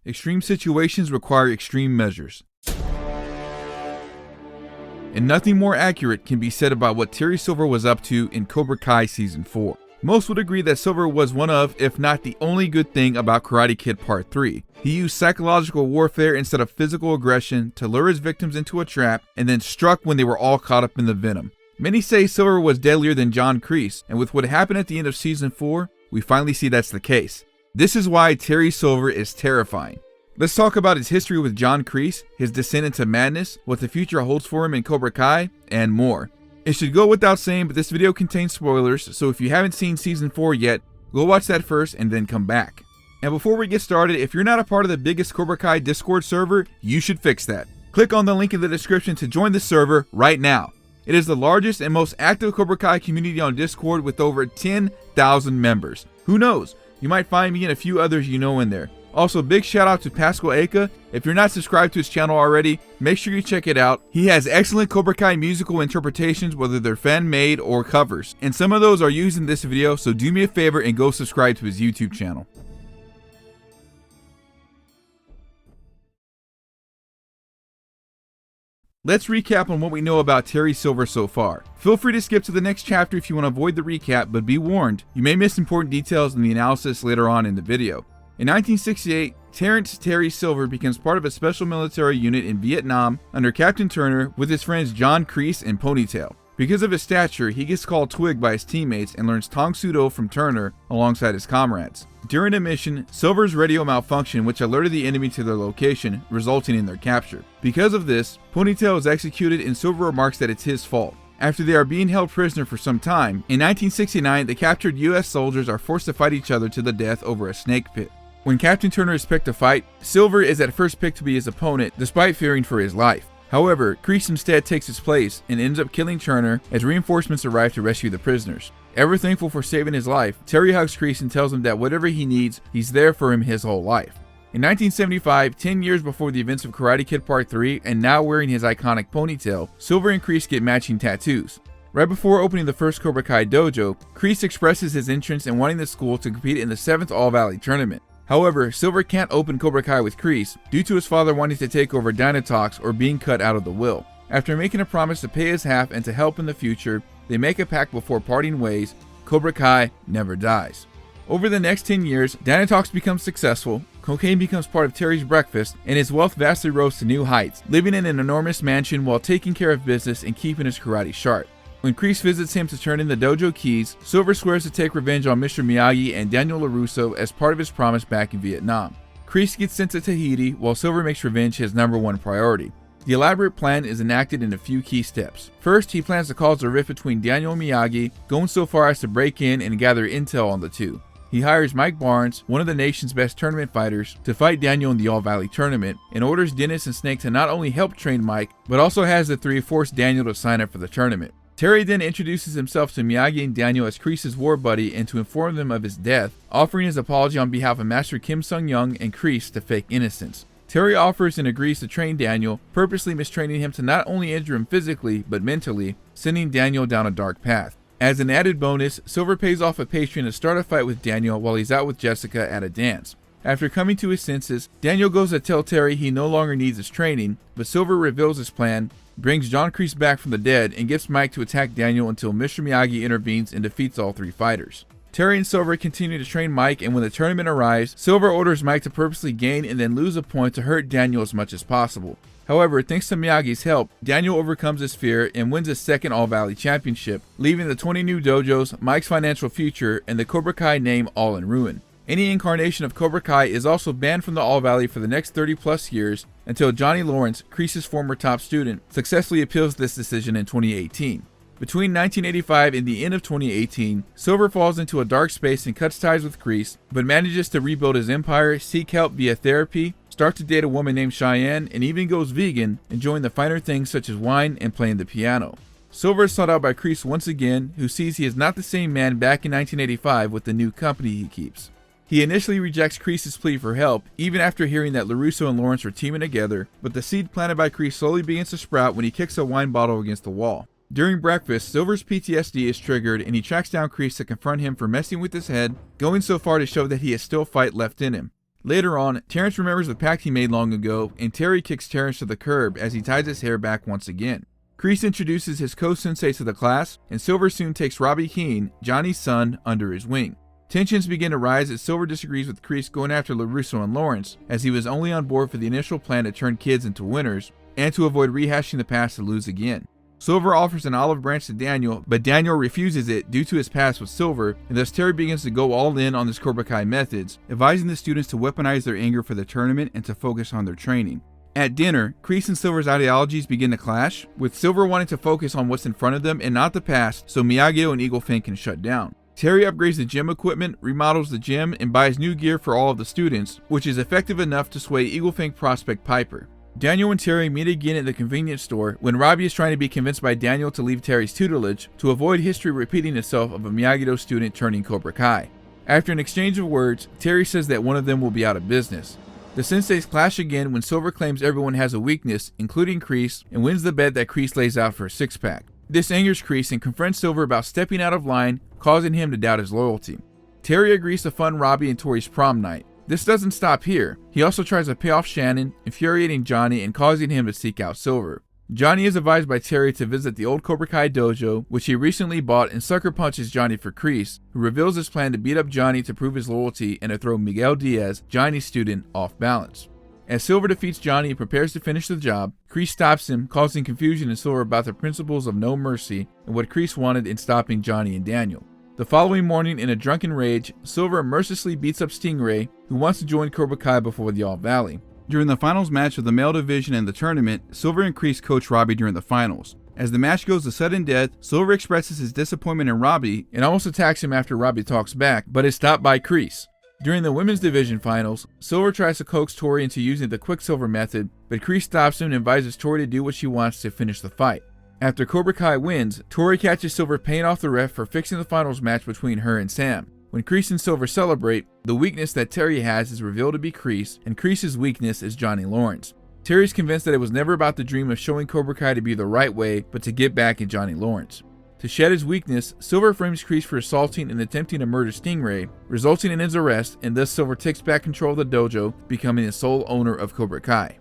Extreme situations require extreme measures. And nothing more accurate can be said about what Terry Silver was up to in Cobra Kai Season 4. Most would agree that Silver was one of, if not the only good thing about Karate Kid Part 3. He used psychological warfare instead of physical aggression to lure his victims into a trap and then struck when they were all caught up in the venom. Many say Silver was deadlier than John Kreese, and with what happened at the end of Season 4, we finally see that's the case. This is why Terry Silver is terrifying. Let's talk about his history with John Kreese, his descent into madness, what the future holds for him in Cobra Kai, and more. It should go without saying, but this video contains spoilers, so if you haven't seen Season 4 yet, go watch that first and then come back. And before we get started, if you're not a part of the biggest Cobra Kai Discord server, you should fix that. Click on the link in the description to join the server right now. It is the largest and most active Cobra Kai community on Discord with over 10,000 members. Who knows? You might find me and a few others you know in there. Also, big shout out to Pascal Aka. If you're not subscribed to his channel already, make sure you check it out. He has excellent Cobra Kai musical interpretations, whether they're fan-made or covers. And some of those are used in this video, so do me a favor and go subscribe to his YouTube channel. Let's recap on what we know about Terry Silver so far. Feel free to skip to the next chapter if you want to avoid the recap, but be warned, you may miss important details in the analysis later on in the video. In 1968, Terrence Terry Silver becomes part of a special military unit in Vietnam under Captain Turner with his friends John Kreese and Ponytail. Because of his stature, he gets called Twig by his teammates and learns Tong Soo Do from Turner alongside his comrades. During a mission, Silver's radio malfunctioned, which alerted the enemy to their location, resulting in their capture. Because of this, Ponytail is executed and Silver remarks that it's his fault. After they are being held prisoner for some time, in 1969, the captured US soldiers are forced to fight each other to the death over a snake pit. When Captain Turner is picked to fight, Silver is at first picked to be his opponent despite fearing for his life. However, Kreese instead takes his place and ends up killing Turner as reinforcements arrive to rescue the prisoners. Ever thankful for saving his life, Terry hugs Kreese and tells him that whatever he needs, he's there for him his whole life. In 1975, 10 years before the events of Karate Kid Part 3 and now wearing his iconic ponytail, Silver and Kreese get matching tattoos. Right before opening the first Cobra Kai dojo, Kreese expresses his interest in wanting the school to compete in the 7th All-Valley tournament. However, Silver can't open Cobra Kai with Kreese due to his father wanting to take over Dynatox or being cut out of the will. After making a promise to pay his half and to help in the future, they make a pact before parting ways. Cobra Kai never dies. Over the next 10 years, Dynatox becomes successful, cocaine becomes part of Terry's breakfast, and his wealth vastly rose to new heights, living in an enormous mansion while taking care of business and keeping his karate sharp. When Kreese visits him to turn in the dojo keys, Silver swears to take revenge on Mr. Miyagi and Daniel LaRusso as part of his promise back in Vietnam. Kreese gets sent to Tahiti while Silver makes revenge his #1 priority. The elaborate plan is enacted in a few key steps. First, he plans to cause a rift between Daniel and Miyagi, going so far as to break in and gather intel on the two. He hires Mike Barnes, one of the nation's best tournament fighters, to fight Daniel in the All-Valley tournament, and orders Dennis and Snake to not only help train Mike, but also has the three force Daniel to sign up for the tournament. Terry then introduces himself to Miyagi and Daniel as Kreese's war buddy and to inform them of his death, offering his apology on behalf of Master Kim Sung-young and Kreese to fake innocence. Terry offers and agrees to train Daniel, purposely mistraining him to not only injure him physically, but mentally, sending Daniel down a dark path. As an added bonus, Silver pays off a patron to start a fight with Daniel while he's out with Jessica at a dance. After coming to his senses, Daniel goes to tell Terry he no longer needs his training, but Silver reveals his plan, brings John Kreese back from the dead, and gets Mike to attack Daniel until Mr. Miyagi intervenes and defeats all three fighters. Terry and Silver continue to train Mike, and when the tournament arrives, Silver orders Mike to purposely gain and then lose a point to hurt Daniel as much as possible. However, thanks to Miyagi's help, Daniel overcomes his fear and wins his second All-Valley Championship, leaving the 20 new dojos, Mike's financial future, and the Cobra Kai name all in ruin. Any incarnation of Cobra Kai is also banned from the All-Valley for the next 30 plus years until Johnny Lawrence, Kreese's former top student, successfully appeals this decision in 2018. Between 1985 and the end of 2018, Silver falls into a dark space and cuts ties with Kreese, but manages to rebuild his empire, seek help via therapy, start to date a woman named Cheyenne, and even goes vegan, enjoying the finer things such as wine and playing the piano. Silver is sought out by Kreese once again, who sees he is not the same man back in 1985 with the new company he keeps. He initially rejects Kreese's plea for help, even after hearing that LaRusso and Lawrence were teaming together, but the seed planted by Kreese slowly begins to sprout when he kicks a wine bottle against the wall. During breakfast, Silver's PTSD is triggered and he tracks down Kreese to confront him for messing with his head, going so far to show that he has still fight left in him. Later on, Terrence remembers the pact he made long ago, and Terry kicks Terrence to the curb as he ties his hair back once again. Kreese introduces his co-sensei to the class, and Silver soon takes Robbie Keane, Johnny's son, under his wing. Tensions begin to rise as Silver disagrees with Kreese going after LaRusso and Lawrence, as he was only on board for the initial plan to turn kids into winners, and to avoid rehashing the past to lose again. Silver offers an olive branch to Daniel, but Daniel refuses it due to his past with Silver, and thus Terry begins to go all in on his Cobra Kai methods, advising the students to weaponize their anger for the tournament and to focus on their training. At dinner, Kreese and Silver's ideologies begin to clash, with Silver wanting to focus on what's in front of them and not the past so Miyagi-Do and Eagle Fang can shut down. Terry upgrades the gym equipment, remodels the gym, and buys new gear for all of the students, which is effective enough to sway Eagle Fang prospect Piper. Daniel and Terry meet again at the convenience store when Robbie is trying to be convinced by Daniel to leave Terry's tutelage to avoid history repeating itself of a Miyagi-Do student turning Cobra Kai. After an exchange of words, Terry says that one of them will be out of business. The senseis clash again when Silver claims everyone has a weakness, including Kreese, and wins the bet that Kreese lays out for a six-pack. This angers Kreese and confronts Silver about stepping out of line, causing him to doubt his loyalty. Terry agrees to fund Robbie and Tori's prom night. This doesn't stop here. He also tries to pay off Shannon, infuriating Johnny and causing him to seek out Silver. Johnny is advised by Terry to visit the old Cobra Kai dojo, which he recently bought, and sucker punches Johnny for Kreese, who reveals his plan to beat up Johnny to prove his loyalty and to throw Miguel Diaz, Johnny's student, off balance. As Silver defeats Johnny and prepares to finish the job, Kreese stops him, causing confusion in Silver about the principles of no mercy and what Kreese wanted in stopping Johnny and Daniel. The following morning, in a drunken rage, Silver mercilessly beats up Stingray, who wants to join Cobra Kai before the All Valley. During the finals match of the male division and the tournament, Silver and Kreese coach Robbie during the finals. As the match goes to sudden death, Silver expresses his disappointment in Robbie and almost attacks him after Robbie talks back, but is stopped by Kreese. During the women's division finals, Silver tries to coax Tori into using the Quicksilver method, but Kreese stops him and advises Tori to do what she wants to finish the fight. After Cobra Kai wins, Tori catches Silver paying off the ref for fixing the finals match between her and Sam. When Kreese and Silver celebrate, the weakness that Terry has is revealed to be Kreese, and Kreese's weakness is Johnny Lawrence. Terry's convinced that it was never about the dream of showing Cobra Kai to be the right way, but to get back at Johnny Lawrence. To shed his weakness, Silver frames Kreese for assaulting and attempting to murder Stingray, resulting in his arrest, and thus Silver takes back control of the dojo, becoming the sole owner of Cobra Kai.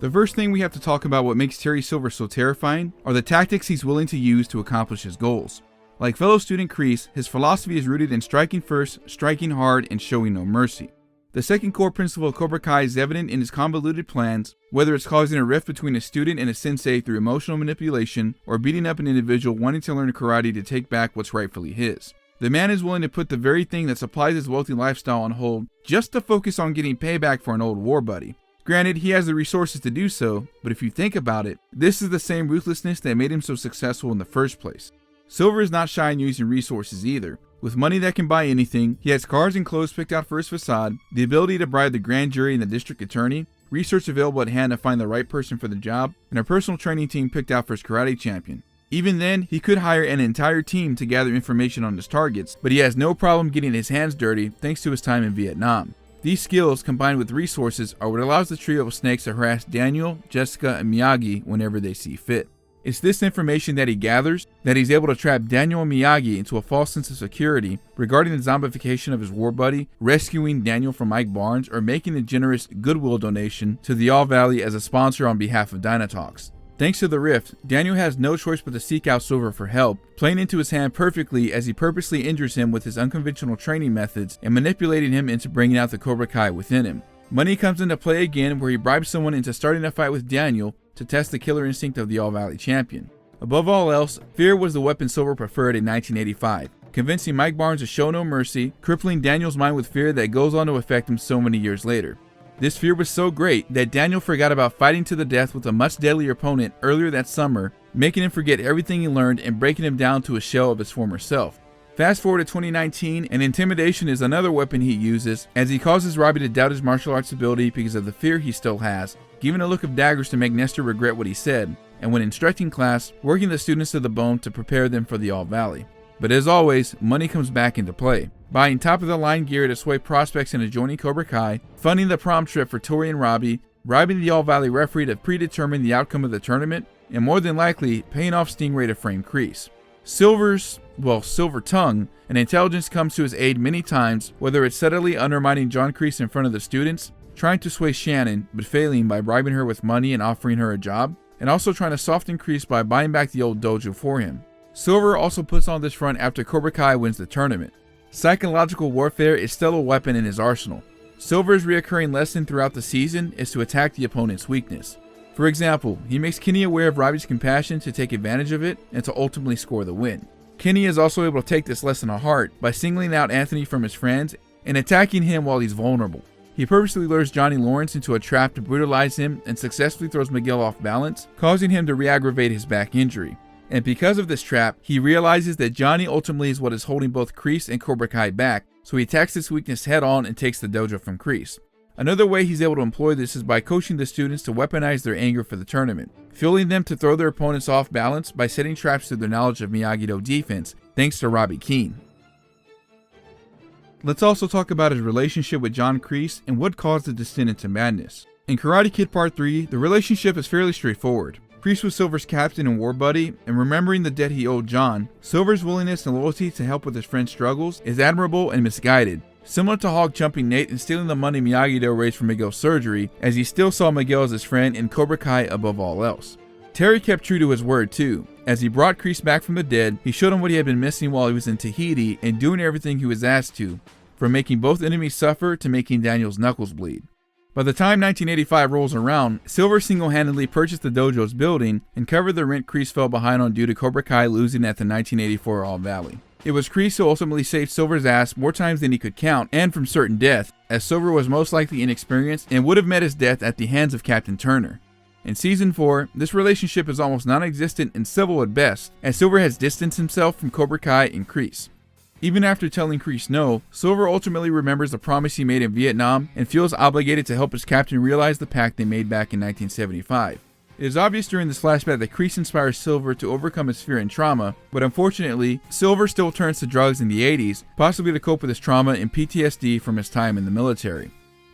The first thing we have to talk about what makes Terry Silver so terrifying are the tactics he's willing to use to accomplish his goals. Like fellow student Kreese, his philosophy is rooted in striking first, striking hard, and showing no mercy. The second core principle of Cobra Kai is evident in his convoluted plans, whether it's causing a rift between a student and a sensei through emotional manipulation, or beating up an individual wanting to learn karate to take back what's rightfully his. The man is willing to put the very thing that supplies his wealthy lifestyle on hold just to focus on getting payback for an old war buddy. Granted, he has the resources to do so, but if you think about it, this is the same ruthlessness that made him so successful in the first place. Silver is not shy in using resources either. With money that can buy anything, he has cars and clothes picked out for his facade, the ability to bribe the grand jury and the district attorney, research available at hand to find the right person for the job, and a personal training team picked out for his karate champion. Even then, he could hire an entire team to gather information on his targets, but he has no problem getting his hands dirty thanks to his time in Vietnam. These skills, combined with resources, are what allows the trio of snakes to harass Daniel, Jessica, and Miyagi whenever they see fit. It's this information that he gathers that he's able to trap Daniel and Miyagi into a false sense of security regarding the zombification of his war buddy, rescuing Daniel from Mike Barnes, or making a generous Goodwill donation to the All Valley as a sponsor on behalf of Dynatox. Thanks to the rift, Daniel has no choice but to seek out Silver for help, playing into his hand perfectly as he purposely injures him with his unconventional training methods and manipulating him into bringing out the Cobra Kai within him. Money comes into play again, where he bribes someone into starting a fight with Daniel to test the killer instinct of the All Valley champion. Above all else, fear was the weapon Silver preferred in 1985, convincing Mike Barnes to show no mercy, crippling Daniel's mind with fear that goes on to affect him so many years later. This fear was so great that Daniel forgot about fighting to the death with a much deadlier opponent earlier that summer, making him forget everything he learned and breaking him down to a shell of his former self. Fast forward to 2019, and intimidation is another weapon he uses, as he causes Robbie to doubt his martial arts ability because of the fear he still has, giving a look of daggers to make Nestor regret what he said, and when instructing class, working the students to the bone to prepare them for the All Valley. But as always, money comes back into play. Buying top-of-the-line gear to sway prospects into joining Cobra Kai, funding the prom trip for Tori and Robbie, bribing the All Valley referee to predetermine the outcome of the tournament, and more than likely, paying off Stingray to frame Kreese. Silver's Well, Silver Tongue, an intelligence comes to his aid many times, whether it's subtly undermining John Kreese in front of the students, trying to sway Shannon, but failing by bribing her with money and offering her a job, and also trying to soften Kreese by buying back the old dojo for him. Silver also puts on this front after Cobra Kai wins the tournament. Psychological warfare is still a weapon in his arsenal. Silver's reoccurring lesson throughout the season is to attack the opponent's weakness. For example, he makes Kenny aware of Robbie's compassion to take advantage of it and to ultimately score the win. Kenny is also able to take this lesson to heart by singling out Anthony from his friends and attacking him while he's vulnerable. He purposely lures Johnny Lawrence into a trap to brutalize him and successfully throws Miguel off balance, causing him to re-aggravate his back injury. And because of this trap, he realizes that Johnny ultimately is what is holding both Kreese and Cobra Kai back, so he attacks this weakness head on and takes the dojo from Kreese. Another way he's able to employ this is by coaching the students to weaponize their anger for the tournament, fueling them to throw their opponents off balance by setting traps through their knowledge of Miyagi-Do defense, thanks to Robbie Keane. Let's also talk about his relationship with John Kreese and what caused the descent into madness. In Karate Kid Part 3, the relationship is fairly straightforward. Kreese was Silver's captain and war buddy, and remembering the debt he owed John, Silver's willingness and loyalty to help with his friend's struggles is admirable and misguided. Similar to Hog jumping Nate and stealing the money Miyagi-Do raised for Miguel's surgery, as he still saw Miguel as his friend and Cobra Kai above all else. Terry kept true to his word too. As he brought Kreese back from the dead, he showed him what he had been missing while he was in Tahiti and doing everything he was asked to, from making both enemies suffer to making Daniel's knuckles bleed. By the time 1985 rolls around, Silver single-handedly purchased the dojo's building and covered the rent Kreese fell behind on due to Cobra Kai losing at the 1984 All Valley. It was Kreese who ultimately saved Silver's ass more times than he could count, and from certain death, as Silver was most likely inexperienced and would have met his death at the hands of Captain Turner. In Season 4, this relationship is almost non-existent and civil at best, as Silver has distanced himself from Cobra Kai and Kreese. Even after telling Kreese no, Silver ultimately remembers the promise he made in Vietnam and feels obligated to help his captain realize the pact they made back in 1975. It is obvious during this flashback that Kreese inspires Silver to overcome his fear and trauma, but unfortunately, Silver still turns to drugs in the 80s, possibly to cope with his trauma and PTSD from his time in the military.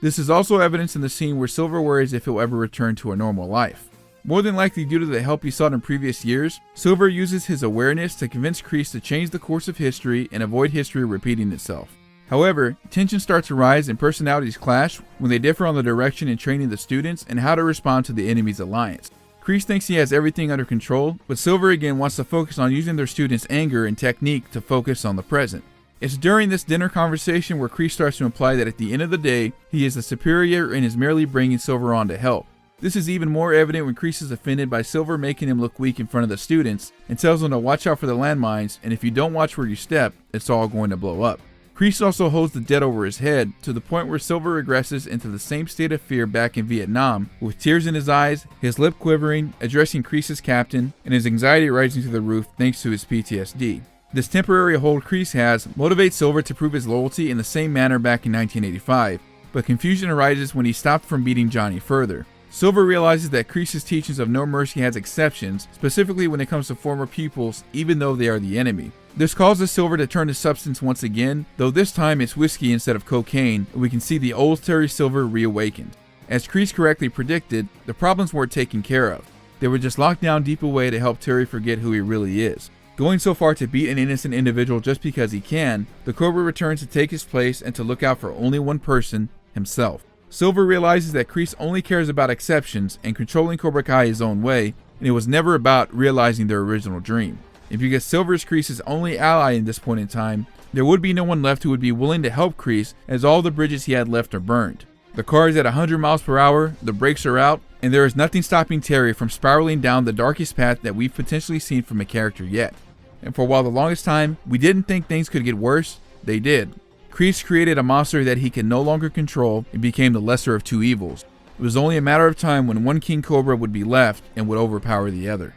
This is also evidenced in the scene where Silver worries if he'll ever return to a normal life. More than likely due to the help he sought in previous years, Silver uses his awareness to convince Kreese to change the course of history and avoid history repeating itself. However, tension starts to rise and personalities clash when they differ on the direction in training the students and how to respond to the enemy's alliance. Kreese thinks he has everything under control, but Silver again wants to focus on using their students' anger and technique to focus on the present. It's during this dinner conversation where Kreese starts to imply that at the end of the day, he is the superior and is merely bringing Silver on to help. This is even more evident when Kreese is offended by Silver making him look weak in front of the students and tells them to watch out for the landmines, and if you don't watch where you step, it's all going to blow up. Kreese also holds the debt over his head to the point where Silver regresses into the same state of fear back in Vietnam, with tears in his eyes, his lip quivering, addressing Kreese's captain, and his anxiety rising through the roof thanks to his PTSD. This temporary hold Kreese has motivates Silver to prove his loyalty in the same manner back in 1985, but confusion arises when he stopped from beating Johnny further. Silver realizes that Kreese's teachings of no mercy has exceptions, specifically when it comes to former pupils, even though they are the enemy. This causes Silver to turn to substance once again, though this time it's whiskey instead of cocaine, and we can see the old Terry Silver reawakened. As Kreese correctly predicted, the problems weren't taken care of. They were just locked down deep away to help Terry forget who he really is. Going so far to beat an innocent individual just because he can, the Cobra returns to take his place and to look out for only one person, himself. Silver realizes that Kreese only cares about exceptions and controlling Cobra Kai his own way, and it was never about realizing their original dream. And because Silver is Kreese's only ally in this point in time, there would be no one left who would be willing to help Kreese, as all the bridges he had left are burned. The car is at 100 miles per hour, the brakes are out, and there is nothing stopping Terry from spiraling down the darkest path that we've potentially seen from a character yet. And for a while the longest time, we didn't think things could get worse, they did. Kreese created a monster that he can no longer control and became the lesser of two evils. It was only a matter of time when one King Cobra would be left and would overpower the other.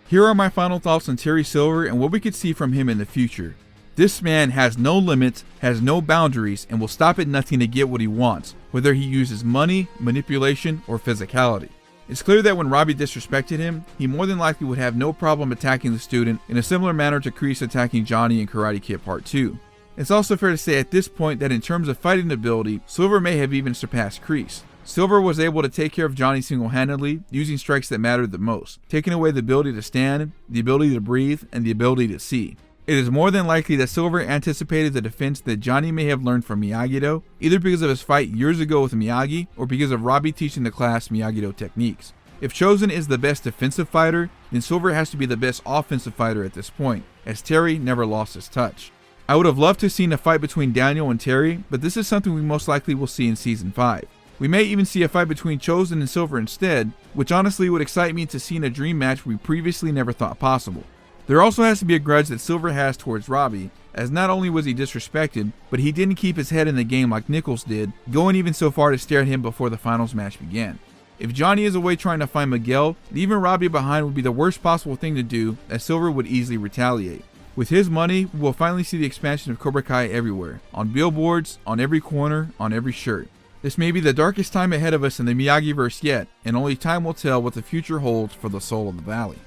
Here are my final thoughts on Terry Silver and what we could see from him in the future. This man has no limits, has no boundaries, and will stop at nothing to get what he wants, whether he uses money, manipulation, or physicality. It's clear that when Robbie disrespected him, he more than likely would have no problem attacking the student in a similar manner to Kreese attacking Johnny in Karate Kid Part 2. It's also fair to say at this point that in terms of fighting ability, Silver may have even surpassed Kreese. Silver was able to take care of Johnny single-handedly, using strikes that mattered the most, taking away the ability to stand, the ability to breathe, and the ability to see. It is more than likely that Silver anticipated the defense that Johnny may have learned from Miyagi-Do, either because of his fight years ago with Miyagi, or because of Robbie teaching the class Miyagi-Do techniques. If Chozen is the best defensive fighter, then Silver has to be the best offensive fighter at this point, as Terry never lost his touch. I would have loved to have seen a fight between Daniel and Terry, but this is something we most likely will see in Season 5. We may even see a fight between Chozen and Silver instead, which honestly would excite me to see in a dream match we previously never thought possible. There also has to be a grudge that Silver has towards Robbie, as not only was he disrespected, but he didn't keep his head in the game like Nichols did, going even so far to stare at him before the finals match began. If Johnny is away trying to find Miguel, leaving Robbie behind would be the worst possible thing to do, as Silver would easily retaliate. With his money, we will finally see the expansion of Cobra Kai everywhere, on billboards, on every corner, on every shirt. This may be the darkest time ahead of us in the Miyagi-verse yet, and only time will tell what the future holds for the Soul of the Valley.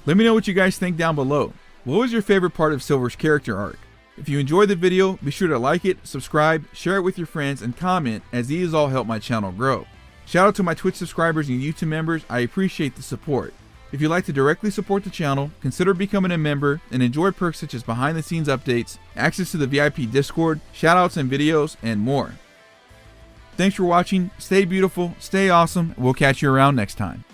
Let me know what you guys think down below. What was your favorite part of Silver's character arc? If you enjoyed the video, be sure to like it, subscribe, share it with your friends, and comment, as these all help my channel grow. Shout out to my Twitch subscribers and YouTube members, I appreciate the support. If you'd like to directly support the channel, consider becoming a member and enjoy perks such as behind the scenes updates, access to the VIP Discord, shoutouts and videos, and more. Thanks for watching, stay beautiful, stay awesome, and we'll catch you around next time.